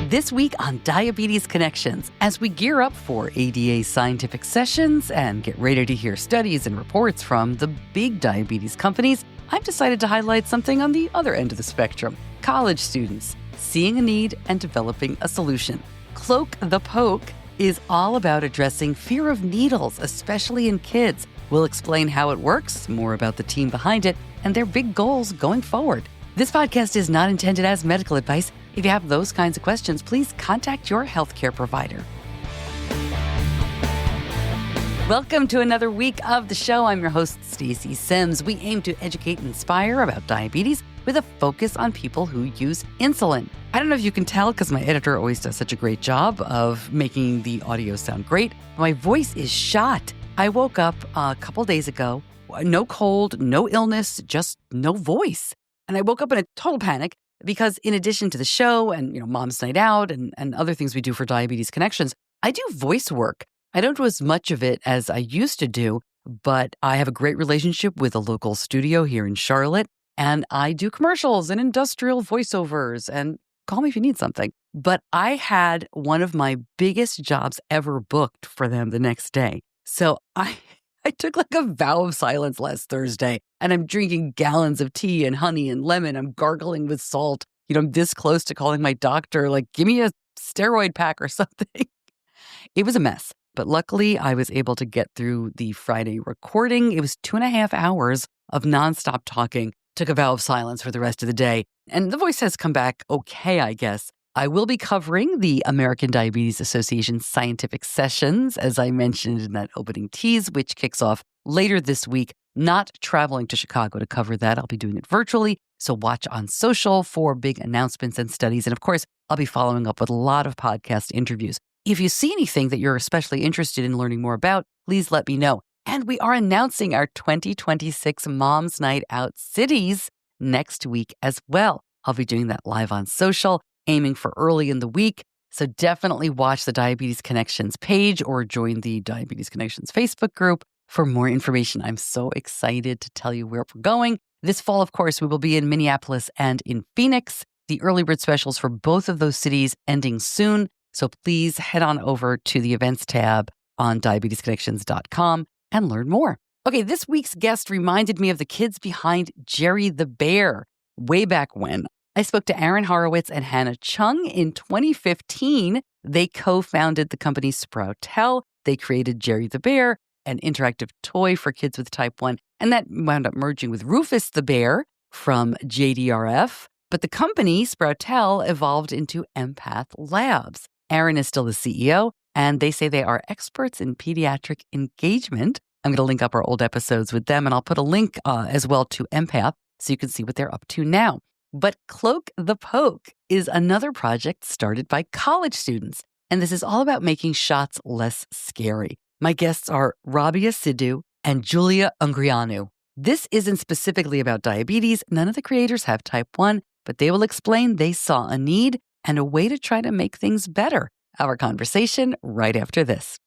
This week on Diabetes Connections, as we gear up for ADA scientific sessions and get ready to hear studies and reports from the big diabetes companies, I've decided to highlight something on the other end of the spectrum: college students seeing a need and developing a solution. Cloak the Poke is all about addressing fear of needles, especially in kids. We'll explain how it works, more about the team behind it, and their big goals going forward. This podcast is not intended as medical advice. If you have those kinds of questions, please contact your healthcare provider. Welcome to another week of the show. I'm your host, Stacey Sims. We aim to educate and inspire about diabetes with a focus on people who use insulin. I don't know if you can tell because my editor always does such a great job of making the audio sound great. My voice is shot. I woke up a couple days ago, no cold, no illness, just no voice. And I woke up in a total panic because in addition to the show and, Mom's Night Out and other things we do for Diabetes Connections, I do voice work. I don't do as much of it as I used to do, but I have a great relationship with a local studio here in Charlotte, and I do commercials and industrial voiceovers, and call me if you need something. But I had one of my biggest jobs ever booked for them the next day. So I took like a vow of silence last Thursday, and I'm drinking gallons of tea and honey and lemon. I'm gargling with salt. I'm this close to calling my doctor, like, give me a steroid pack or something. It was a mess, but luckily I was able to get through the Friday recording. It was 2.5 hours of nonstop talking. Took a vow of silence for the rest of the day, and the voice has come back okay, I guess. I will be covering the American Diabetes Association scientific sessions, as I mentioned in that opening tease, which kicks off later this week. Not traveling to Chicago to cover that. I'll be doing it virtually, so watch on social for big announcements and studies. And of course, I'll be following up with a lot of podcast interviews. If you see anything that you're especially interested in learning more about, please let me know. And we are announcing our 2026 Mom's Night Out cities next week as well. I'll be doing that live on social, aiming for early in the week. So definitely watch the Diabetes Connections page or join the Diabetes Connections Facebook group for more information. I'm so excited to tell you where we're going. This fall, of course, we will be in Minneapolis and in Phoenix. The early bird specials for both of those cities ending soon. So please head on over to the events tab on diabetesconnections.com and learn more. Okay, this week's guest reminded me of the kids behind Jerry the Bear way back when. I spoke to Aaron Horowitz and Hannah Chung in 2015. They co-founded the company Sproutel. They created Jerry the Bear, an interactive toy for kids with type 1, and that wound up merging with Rufus the Bear from JDRF. But the company, Sproutel, evolved into Empath Labs. Aaron is still the CEO, and they say they are experts in pediatric engagement. I'm going to link up our old episodes with them, and I'll put a link as well to Empath so you can see what they're up to now. But Cloak the Poke is another project started by college students, and this is all about making shots less scary. My guests are Rabia Sidhu and Julia Ungrianu. This isn't specifically about diabetes. None of the creators have type 1, but they will explain they saw a need and a way to try to make things better. Our conversation right after this.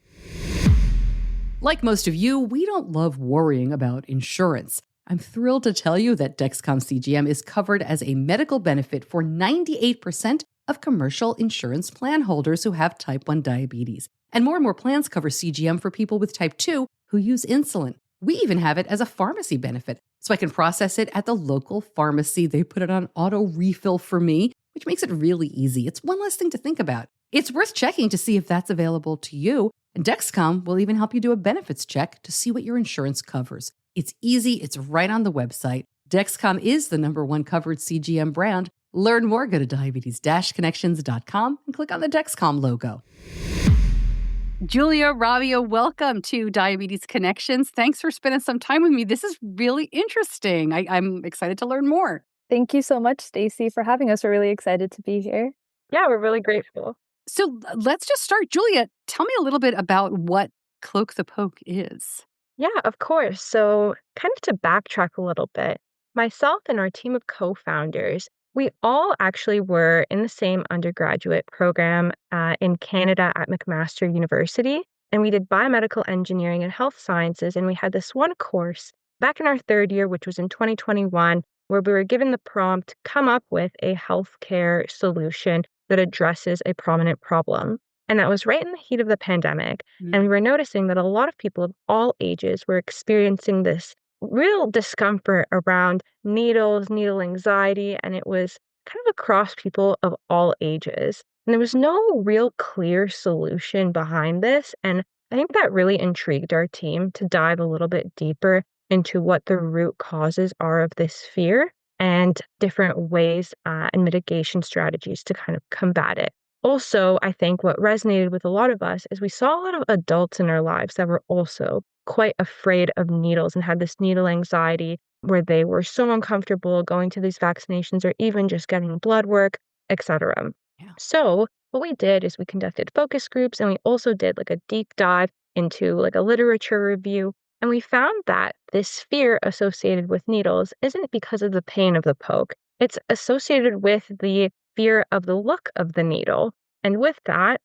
Like most of you, we don't love worrying about insurance. I'm thrilled to tell you that Dexcom CGM is covered as a medical benefit for 98% of commercial insurance plan holders who have type 1 diabetes. And more plans cover CGM for people with type 2 who use insulin. We even have it as a pharmacy benefit, so I can process it at the local pharmacy. They put it on auto refill for me, which makes it really easy. It's one less thing to think about. It's worth checking to see if that's available to you. And Dexcom will even help you do a benefits check to see what your insurance covers. It's easy. It's right on the website. Dexcom is the #1 covered CGM brand. Learn more, go to diabetes-connections.com and click on the Dexcom logo. Julia, Rabia, welcome to Diabetes Connections. Thanks for spending some time with me. This is really interesting. I'm excited to learn more. Thank you so much, Stacey, for having us. We're really excited to be here. Yeah, we're really grateful. So let's just start. Julia, tell me a little bit about what Cloak the Poke is. Yeah, of course. So kind of to backtrack a little bit, myself and our team of co-founders, we all actually were in the same undergraduate program in Canada at McMaster University. And we did biomedical engineering and health sciences. And we had this one course back in our third year, which was in 2021, where we were given the prompt, come up with a healthcare solution that addresses a prominent problem. And that was right in the heat of the pandemic. And we were noticing that a lot of people of all ages were experiencing this real discomfort around needles, needle anxiety, and it was kind of across people of all ages. And there was no real clear solution behind this. And I think that really intrigued our team to dive a little bit deeper into what the root causes are of this fear and different ways and mitigation strategies to kind of combat it. Also, I think what resonated with a lot of us is we saw a lot of adults in our lives that were also quite afraid of needles and had this needle anxiety where they were so uncomfortable going to these vaccinations or even just getting blood work, etc. Yeah. So what we did is we conducted focus groups and we also did like a deep dive into like a literature review. And we found that this fear associated with needles isn't because of the pain of the poke. It's associated with the fear of the look of the needle. And with that,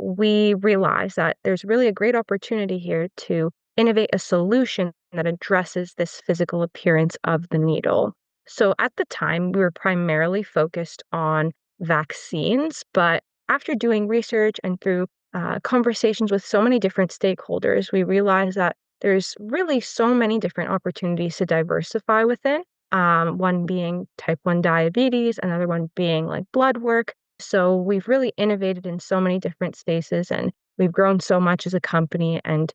we realized that there's really a great opportunity here to innovate a solution that addresses this physical appearance of the needle. So at the time, we were primarily focused on vaccines, but after doing research and through conversations with so many different stakeholders, we realized that there's really so many different opportunities to diversify within. One being type 1 diabetes, another one being like blood work. So we've really innovated in so many different spaces and we've grown so much as a company and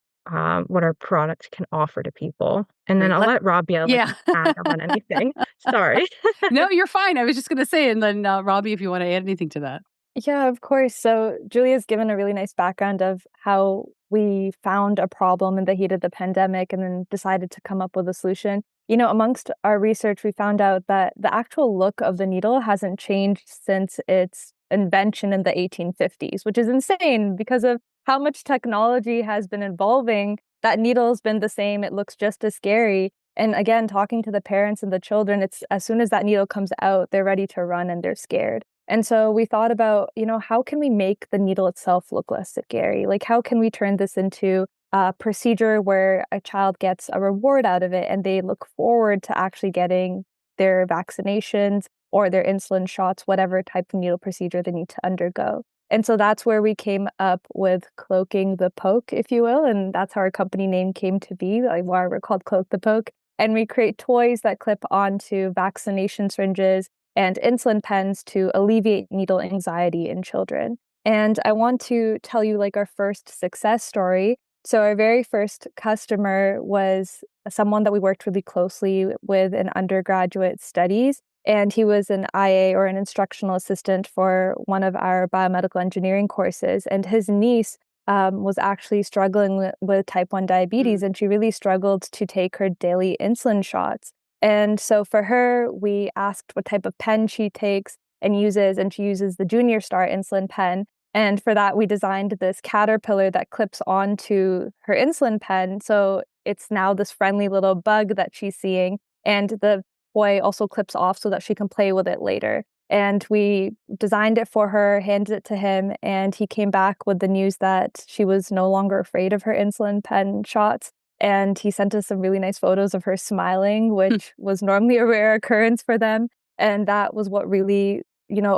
what our product can offer to people. And then Great. I'll let Rabia Yeah. add on anything. Sorry. No, you're fine. I was just going to say, and then Robbie, if you want to add anything to that. Yeah, of course. So Julia's given a really nice background of how we found a problem in the heat of the pandemic and then decided to come up with a solution. Amongst our research, we found out that the actual look of the needle hasn't changed since its invention in the 1850s, which is insane because of how much technology has been evolving. That needle's been the same. It looks just as scary. And again, talking to the parents and the children, it's as soon as that needle comes out, they're ready to run and they're scared. And so we thought about, how can we make the needle itself look less scary? Like, how can we turn this into a procedure where a child gets a reward out of it and they look forward to actually getting their vaccinations or their insulin shots, whatever type of needle procedure they need to undergo. And so that's where we came up with Cloaking the Poke, if you will. And that's how our company name came to be, like why we're called Cloak the Poke. And we create toys that clip onto vaccination syringes and insulin pens to alleviate needle anxiety in children. And I want to tell you like our first success story. So our very first customer was someone that we worked really closely with in undergraduate studies. And he was an IA or an instructional assistant for one of our biomedical engineering courses. And his niece was actually struggling with type 1 diabetes, and she really struggled to take her daily insulin shots. And so for her, we asked what type of pen she takes and uses, and she uses the Junior Star insulin pen. And for that, we designed this caterpillar that clips onto her insulin pen. So it's now this friendly little bug that she's seeing. And the toy also clips off so that she can play with it later. And we designed it for her, handed it to him, and he came back with the news that she was no longer afraid of her insulin pen shots. And he sent us some really nice photos of her smiling, which was normally a rare occurrence for them. And that was what really,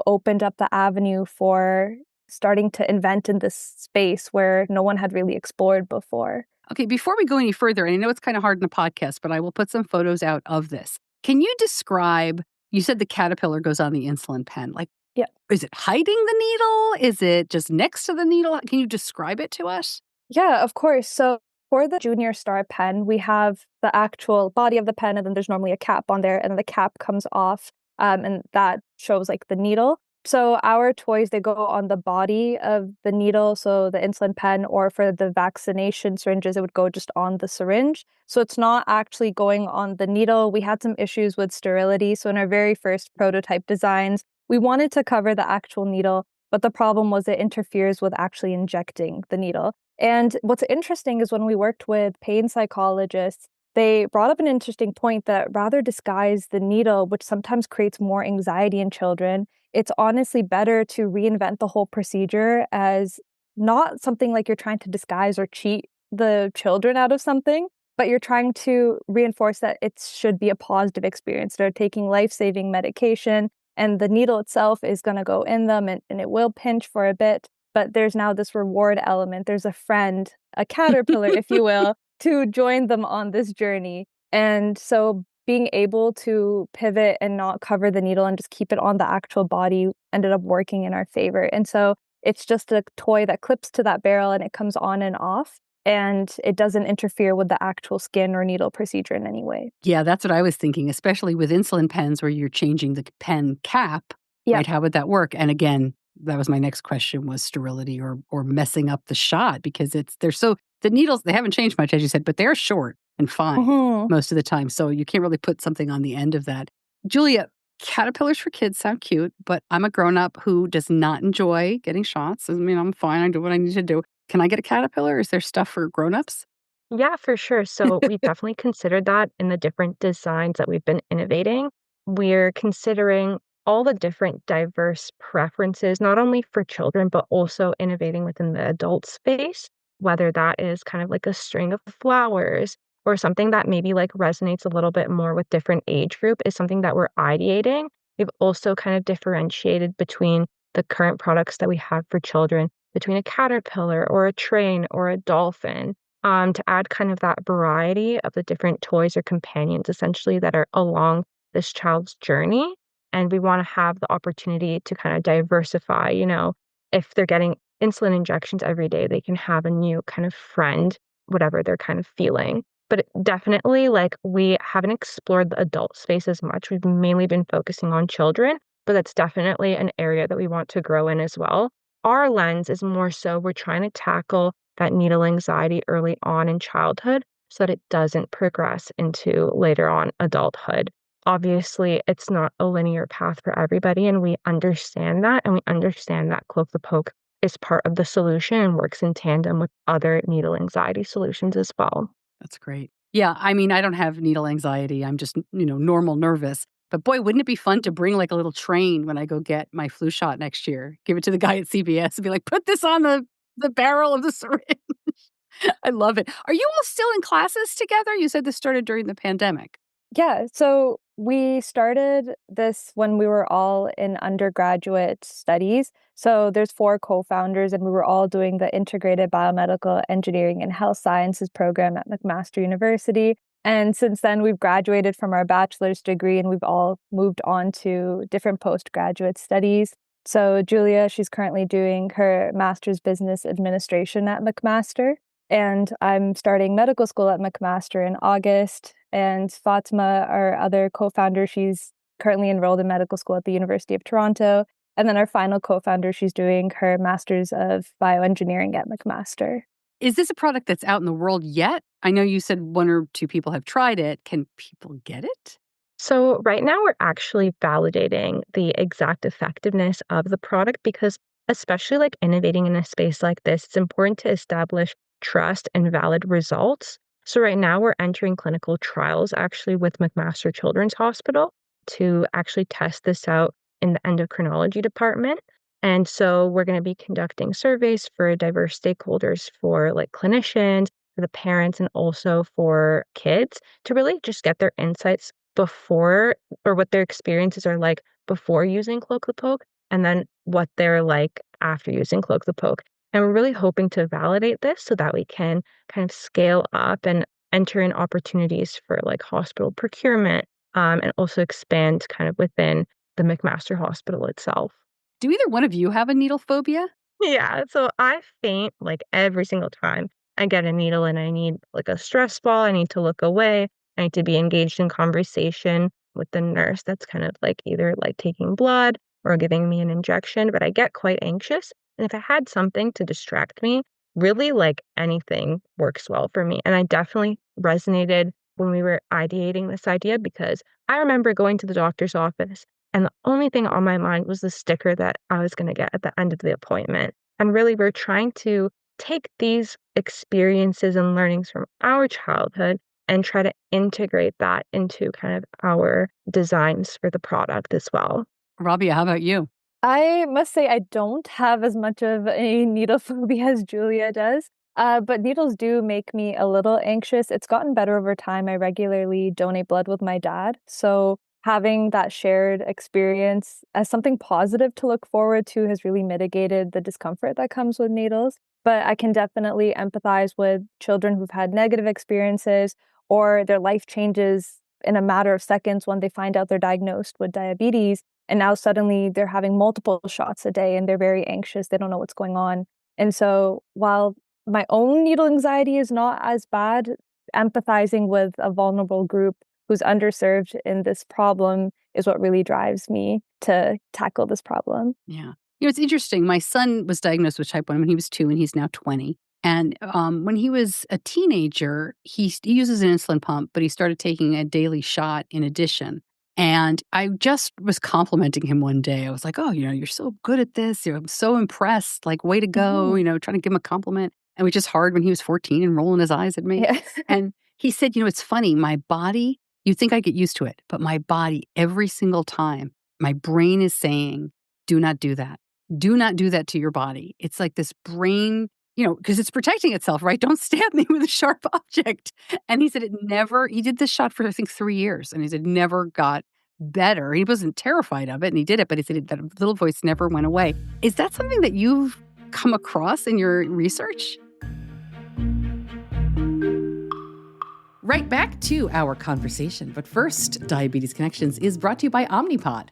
opened up the avenue for starting to invent in this space where no one had really explored before. Okay, before we go any further, and I know it's kind of hard in the podcast, but I will put some photos out of this. Can you describe, you said the caterpillar goes on the insulin pen. Like, yeah. Is it hiding the needle? Is it just next to the needle? Can you describe it to us? Yeah, of course. So for the Junior Star pen, we have the actual body of the pen, and then there's normally a cap on there, and then the cap comes off, and that shows like the needle. So our toys, they go on the body of the needle, so the insulin pen, or for the vaccination syringes, it would go just on the syringe. So it's not actually going on the needle. We had some issues with sterility. So in our very first prototype designs, we wanted to cover the actual needle, but the problem was it interferes with actually injecting the needle. And what's interesting is when we worked with pain psychologists, they brought up an interesting point that rather disguise the needle, which sometimes creates more anxiety in children, it's honestly better to reinvent the whole procedure as not something like you're trying to disguise or cheat the children out of something, but you're trying to reinforce that it should be a positive experience. They're taking life-saving medication, and the needle itself is going to go in them and it will pinch for a bit. But there's now this reward element. There's a friend, a caterpillar, if you will, to join them on this journey. And so being able to pivot and not cover the needle and just keep it on the actual body ended up working in our favor. And so it's just a toy that clips to that barrel and it comes on and off. And it doesn't interfere with the actual skin or needle procedure in any way. Yeah, that's what I was thinking, especially with insulin pens where you're changing the pen cap, right? How would that work? And again, that was my next question, was sterility or messing up the shot, because the needles, they haven't changed much, as you said, but they're short and fine most of the time. So you can't really put something on the end of that. Julia, caterpillars for kids sound cute, but I'm a grown-up who does not enjoy getting shots. I mean, I'm fine. I do what I need to do. Can I get a caterpillar? Is there stuff for grown-ups? Yeah, for sure. So we've definitely considered that in the different designs that we've been innovating. We're considering all the different diverse preferences, not only for children, but also innovating within the adult space, whether that is kind of like a string of flowers or something that maybe like resonates a little bit more with different age group is something that we're ideating. We've also kind of differentiated between the current products that we have for children, between a caterpillar or a train or a dolphin, to add kind of that variety of the different toys or companions essentially that are along this child's journey. And we want to have the opportunity to kind of diversify, if they're getting insulin injections every day, they can have a new kind of friend, whatever they're kind of feeling. But definitely, like, we haven't explored the adult space as much. We've mainly been focusing on children, but that's definitely an area that we want to grow in as well. Our lens is more so we're trying to tackle that needle anxiety early on in childhood so that it doesn't progress into later on adulthood. Obviously, it's not a linear path for everybody, and we understand that. And we understand that Cloak the Poke is part of the solution and works in tandem with other needle anxiety solutions as well. That's great. Yeah, I mean, I don't have needle anxiety. I'm just, normal nervous. But boy, wouldn't it be fun to bring like a little train when I go get my flu shot next year? Give it to the guy at CVS and be like, put this on the barrel of the syringe. I love it. Are you all still in classes together? You said this started during the pandemic. Yeah, so we started this when we were all in undergraduate studies. So there's 4 co-founders, and we were all doing the Integrated Biomedical Engineering and Health Sciences program at McMaster University. And since then, we've graduated from our bachelor's degree, and we've all moved on to different postgraduate studies. So Julia, she's currently doing her master's business administration at McMaster. And I'm starting medical school at McMaster in August. And Fatima, our other co-founder, she's currently enrolled in medical school at the University of Toronto. And then our final co-founder, she's doing her master's of bioengineering at McMaster. Is this a product that's out in the world yet? I know you said 1 or 2 people have tried it. Can people get it? So right now we're actually validating the exact effectiveness of the product because especially like innovating in a space like this, it's important to establish trust and valid results. So right now we're entering clinical trials actually with McMaster Children's Hospital to actually test this out in the endocrinology department. And so we're going to be conducting surveys for diverse stakeholders, for like clinicians, for the parents, and also for kids to really just get their insights before, or what their experiences are like before using Cloak the Poke, and then what they're like after using Cloak the Poke. And we're really hoping to validate this so that we can kind of scale up and enter in opportunities for like hospital procurement, and also expand kind of within the McMaster Hospital itself. Do either one of you have a needle phobia? Yeah, so I faint like every single time I get a needle and I need like a stress ball. I need to look away. I need to be engaged in conversation with the nurse that's kind of like either like taking blood or giving me an injection, but I get quite anxious. And if I had something to distract me, really like anything works well for me. And I definitely resonated when we were ideating this idea because I remember going to the doctor's office and the only thing on my mind was the sticker that I was going to get at the end of the appointment. And really, we're trying to take these experiences and learnings from our childhood and try to integrate that into kind of our designs for the product as well. Rabia, how about you? I must say I don't have as much of a needle phobia as Julia does, but needles do make me a little anxious. It's gotten better over time. I regularly donate blood with my dad, so having that shared experience as something positive to look forward to has really mitigated the discomfort that comes with needles. But I can definitely empathize with children who've had negative experiences or their life changes in a matter of seconds when they find out they're diagnosed with diabetes. And now suddenly they're having multiple shots a day and they're very anxious. They don't know what's going on. And so while my own needle anxiety is not as bad, empathizing with a vulnerable group who's underserved in this problem is what really drives me to tackle this problem. Yeah. It's interesting. My son was diagnosed with type 1 when he was 2 and he's now 20. And when he was a teenager, he uses an insulin pump, but he started taking a daily shot in addition. And I just was complimenting him one day. I was like, oh, you're so good at this. I'm so impressed. Like, way to go, trying to give him a compliment. And it was just hard when he was 14 and rolling his eyes at me. Yeah. And he said, it's funny. My body, you'd think I get used to it, but my body, every single time, my brain is saying, do not do that. Do not do that to your body. It's like this brain, because it's protecting itself, right? Don't stab me with a sharp object. And he said he did this shot for, I think, 3 years. And he said it never got better. He wasn't terrified of it and he did it, but he said that little voice never went away. Is that something that you've come across in your research? Right back to our conversation. But first, Diabetes Connections is brought to you by Omnipod.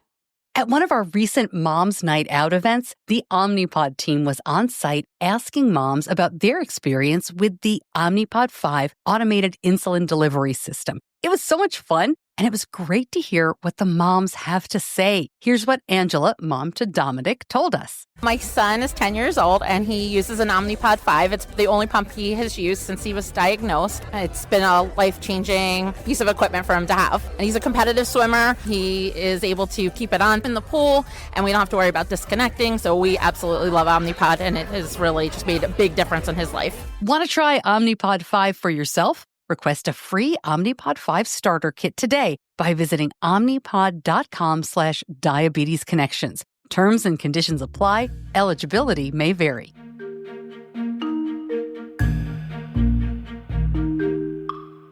At one of our recent Moms Night Out events, the Omnipod team was on site asking moms about their experience with the Omnipod 5 automated insulin delivery system. It was so much fun, and it was great to hear what the moms have to say. Here's what Angela, mom to Dominic, told us. My son is 10 years old, and he uses an Omnipod 5. It's the only pump he has used since he was diagnosed. It's been a life-changing piece of equipment for him to have. And he's a competitive swimmer. He is able to keep it on in the pool, and we don't have to worry about disconnecting. So we absolutely love Omnipod, and it has really just made a big difference in his life. Want to try Omnipod 5 for yourself? Request a free Omnipod 5 starter kit today by visiting omnipod.com/diabetesconnections. Terms and conditions apply. Eligibility may vary.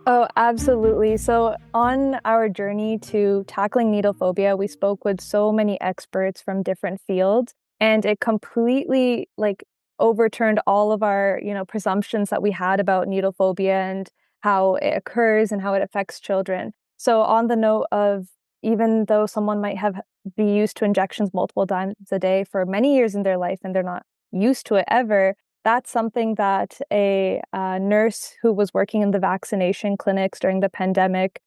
Oh, absolutely. So on our journey to tackling needle phobia, we spoke with so many experts from different fields, and it completely overturned all of our, presumptions that we had about needle phobia and how it occurs and how it affects children. So on the note of, even though someone might be used to injections multiple times a day for many years in their life and they're not used to it ever, that's something that a nurse who was working in the vaccination clinics during the pandemic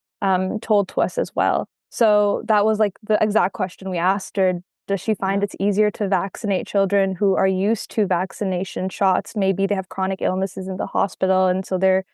told to us as well. So that was the exact question we asked her. Does she find it's easier to vaccinate children who are used to vaccination shots? Maybe they have chronic illnesses in the hospital, and so they're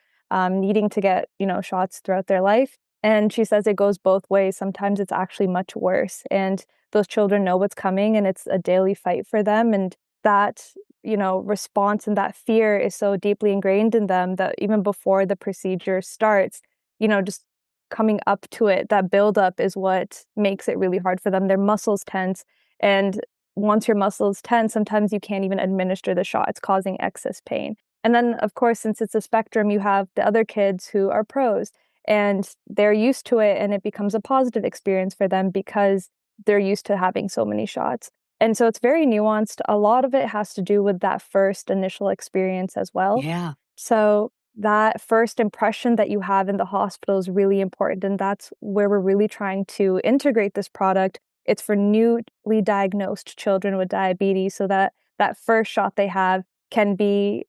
needing to get, shots throughout their life. And she says it goes both ways. Sometimes it's actually much worse. And those children know what's coming and it's a daily fight for them. And that, response and that fear is so deeply ingrained in them that even before the procedure starts, just coming up to it, that buildup is what makes it really hard for them. Their muscles tense. And once your muscles tense, sometimes you can't even administer the shot. It's causing excess pain. And then, of course, since it's a spectrum, you have the other kids who are pros and they're used to it and it becomes a positive experience for them because they're used to having so many shots. And so it's very nuanced. A lot of it has to do with that first initial experience as well. Yeah. So that first impression that you have in the hospital is really important. And that's where we're really trying to integrate this product. It's for newly diagnosed children with diabetes so that that first shot they have can be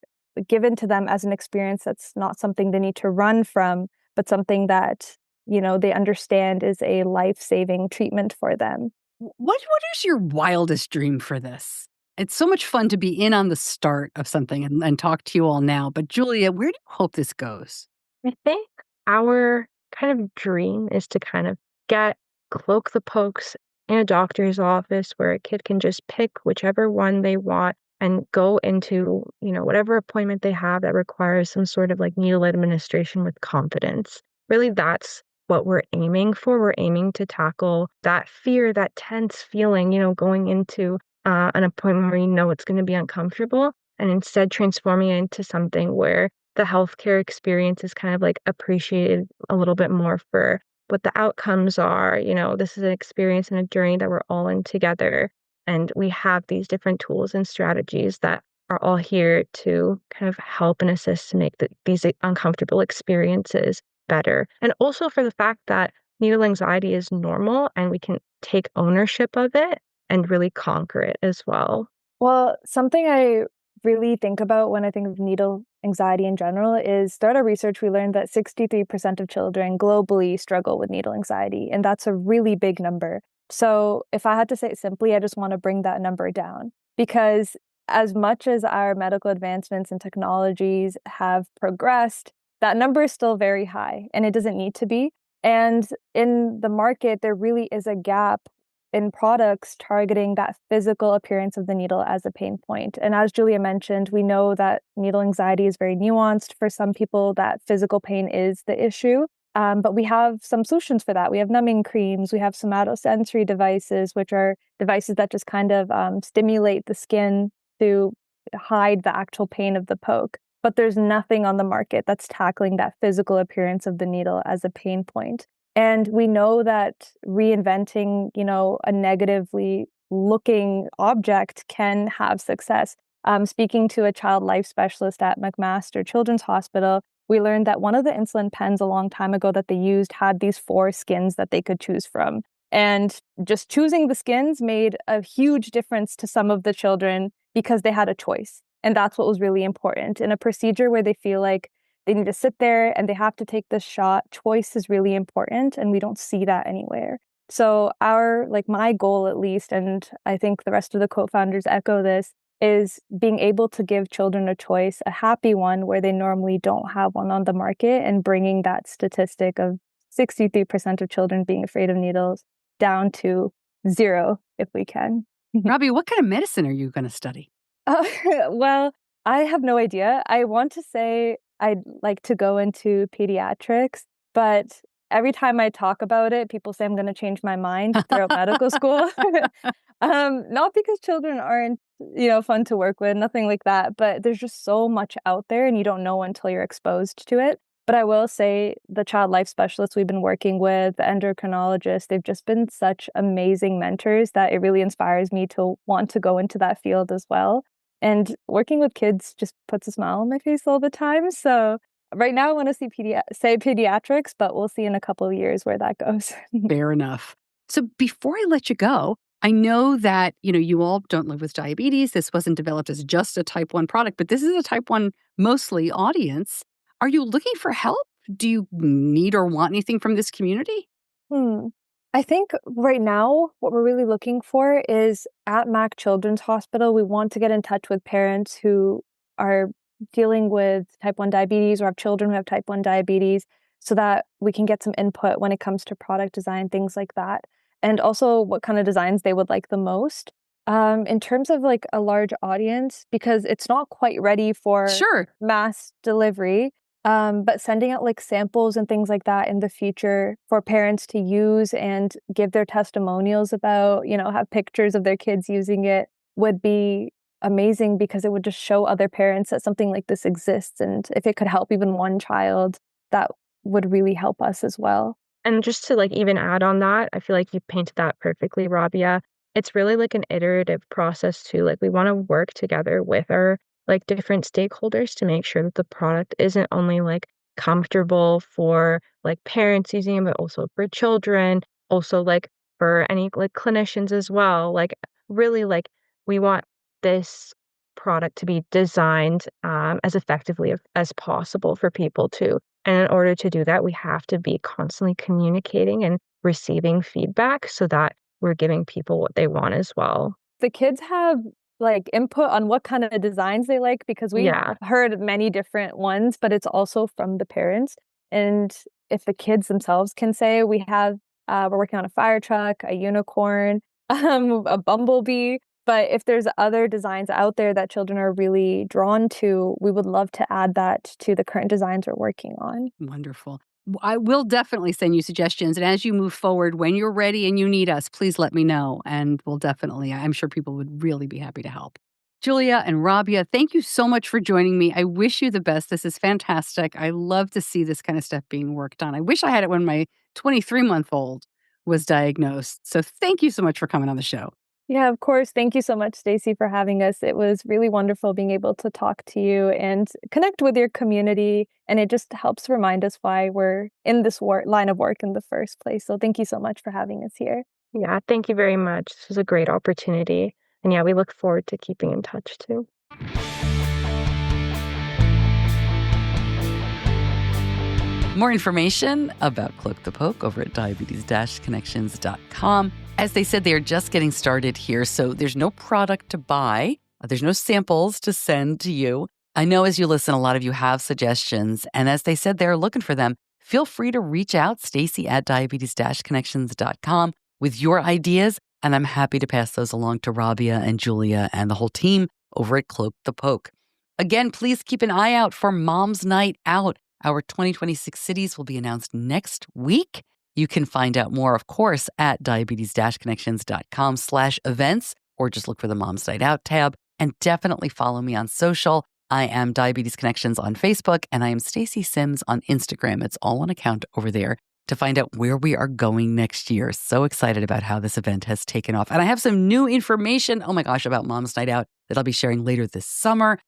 given to them as an experience that's not something they need to run from, but something that, they understand is a life-saving treatment for them. What is your wildest dream for this? It's so much fun to be in on the start of something and talk to you all now. But Julia, where do you hope this goes? I think our kind of dream is to kind of get Cloak the Pokes in a doctor's office where a kid can just pick whichever one they want and go into, whatever appointment they have that requires some sort of needle administration with confidence. Really, that's what we're aiming for. We're aiming to tackle that fear, that tense feeling, going into an appointment where it's going to be uncomfortable, and instead transforming it into something where the healthcare experience is kind of appreciated a little bit more for what the outcomes are. This is an experience and a journey that we're all in together. And we have these different tools and strategies that are all here to kind of help and assist to make these uncomfortable experiences better. And also for the fact that needle anxiety is normal and we can take ownership of it and really conquer it as well. Well, something I really think about when I think of needle anxiety in general is throughout our research, we learned that 63% of children globally struggle with needle anxiety, and that's a really big number. So if I had to say it simply, I just want to bring that number down because as much as our medical advancements and technologies have progressed, that number is still very high and it doesn't need to be. And in the market, there really is a gap in products targeting that physical appearance of the needle as a pain point. And as Julia mentioned, we know that needle anxiety is very nuanced. For some people, that physical pain is the issue. But we have some solutions for that. We have numbing creams. We have somatosensory devices, which are devices that just kind of stimulate the skin to hide the actual pain of the poke. But there's nothing on the market that's tackling that physical appearance of the needle as a pain point. And we know that reinventing, a negatively looking object can have success. Speaking to a child life specialist at McMaster Children's Hospital, we learned that one of the insulin pens a long time ago that they used had these 4 skins that they could choose from. And just choosing the skins made a huge difference to some of the children because they had a choice. And that's what was really important. In a procedure where they feel like they need to sit there and they have to take this shot, choice is really important, and we don't see that anywhere. So my goal at least, and I think the rest of the co-founders echo this, is being able to give children a choice, a happy one where they normally don't have one on the market, and bringing that statistic of 63% of children being afraid of needles down to 0 if we can. Robbie, what kind of medicine are you going to study? Well, I have no idea. I want to say I'd like to go into pediatrics, but every time I talk about it, people say I'm going to change my mind throughout medical school. Not because children aren't, fun to work with, nothing like that, but there's just so much out there and you don't know until you're exposed to it. But I will say the child life specialists we've been working with, the endocrinologists, they've just been such amazing mentors that it really inspires me to want to go into that field as well. And working with kids just puts a smile on my face all the time. So right now I want to say pediatrics, but we'll see in a couple of years where that goes. Fair enough. So before I let you go, I know that, you all don't live with diabetes. This wasn't developed as just a type 1 product, but this is a type 1 mostly audience. Are you looking for help? Do you need or want anything from this community? I think right now what we're really looking for is at Mac Children's Hospital, we want to get in touch with parents who are dealing with type 1 diabetes or have children who have type 1 diabetes so that we can get some input when it comes to product design, things like that. And also what kind of designs they would like the most. In terms of like a large audience, because it's not quite ready for mass delivery, but sending out like samples and things like that in the future for parents to use and give their testimonials about, have pictures of their kids using it would be amazing because it would just show other parents that something like this exists. And if it could help even one child, that would really help us as well. And just to even add on that, I feel like you painted that perfectly, Rabia. It's really an iterative process too. We want to work together with our different stakeholders to make sure that the product isn't only comfortable for parents using it, but also for children, also for any clinicians as well. Really we want this product to be designed as effectively as possible for people too. And in order to do that, we have to be constantly communicating and receiving feedback so that we're giving people what they want as well. The kids have input on what kind of designs they like because we've heard many different ones, but it's also from the parents. And if the kids themselves can say, we're working on a fire truck, a unicorn, a bumblebee. But if there's other designs out there that children are really drawn to, we would love to add that to the current designs we're working on. Wonderful. I will definitely send you suggestions. And as you move forward, when you're ready and you need us, please let me know. And we'll definitely, I'm sure people would really be happy to help. Julia and Rabia, thank you so much for joining me. I wish you the best. This is fantastic. I love to see this kind of stuff being worked on. I wish I had it when my 23-month-old was diagnosed. So thank you so much for coming on the show. Yeah, of course. Thank you so much, Stacey, for having us. It was really wonderful being able to talk to you and connect with your community. And it just helps remind us why we're in this line of work in the first place. So thank you so much for having us here. Yeah, thank you very much. This was a great opportunity. And yeah, we look forward to keeping in touch too. More information about Cloak the Poke over at diabetes-connections.com. As they said, they are just getting started here, so there's no product to buy. There's no samples to send to you. I know as you listen, a lot of you have suggestions, and as they said, they're looking for them. Feel free to reach out, Stacey at diabetes-connections.com with your ideas, and I'm happy to pass those along to Rabia and Julia and the whole team over at Cloak the Poke. Again, please keep an eye out for Mom's Night Out. Our 2026 cities will be announced next week. You can find out more, of course, at diabetes-connections.com/events, or just look for the Mom's Night Out tab. And definitely follow me on social. I am Diabetes Connections on Facebook, and I am Stacey Sims on Instagram. It's all on account over there to find out where we are going next year. So excited about how this event has taken off. And I have some new information, oh my gosh, about Mom's Night Out that I'll be sharing later this summer.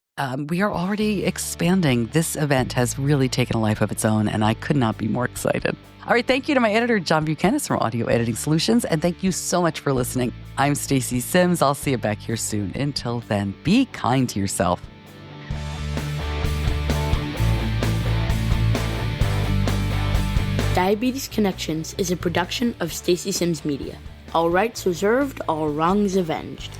We are already expanding. This event has really taken a life of its own, and I could not be more excited. All right, thank you to my editor, John Buchanan from Audio Editing Solutions, and thank you so much for listening. I'm Stacey Sims. I'll see you back here soon. Until then, be kind to yourself. Diabetes Connections is a production of Stacey Sims Media. All rights reserved, all wrongs avenged.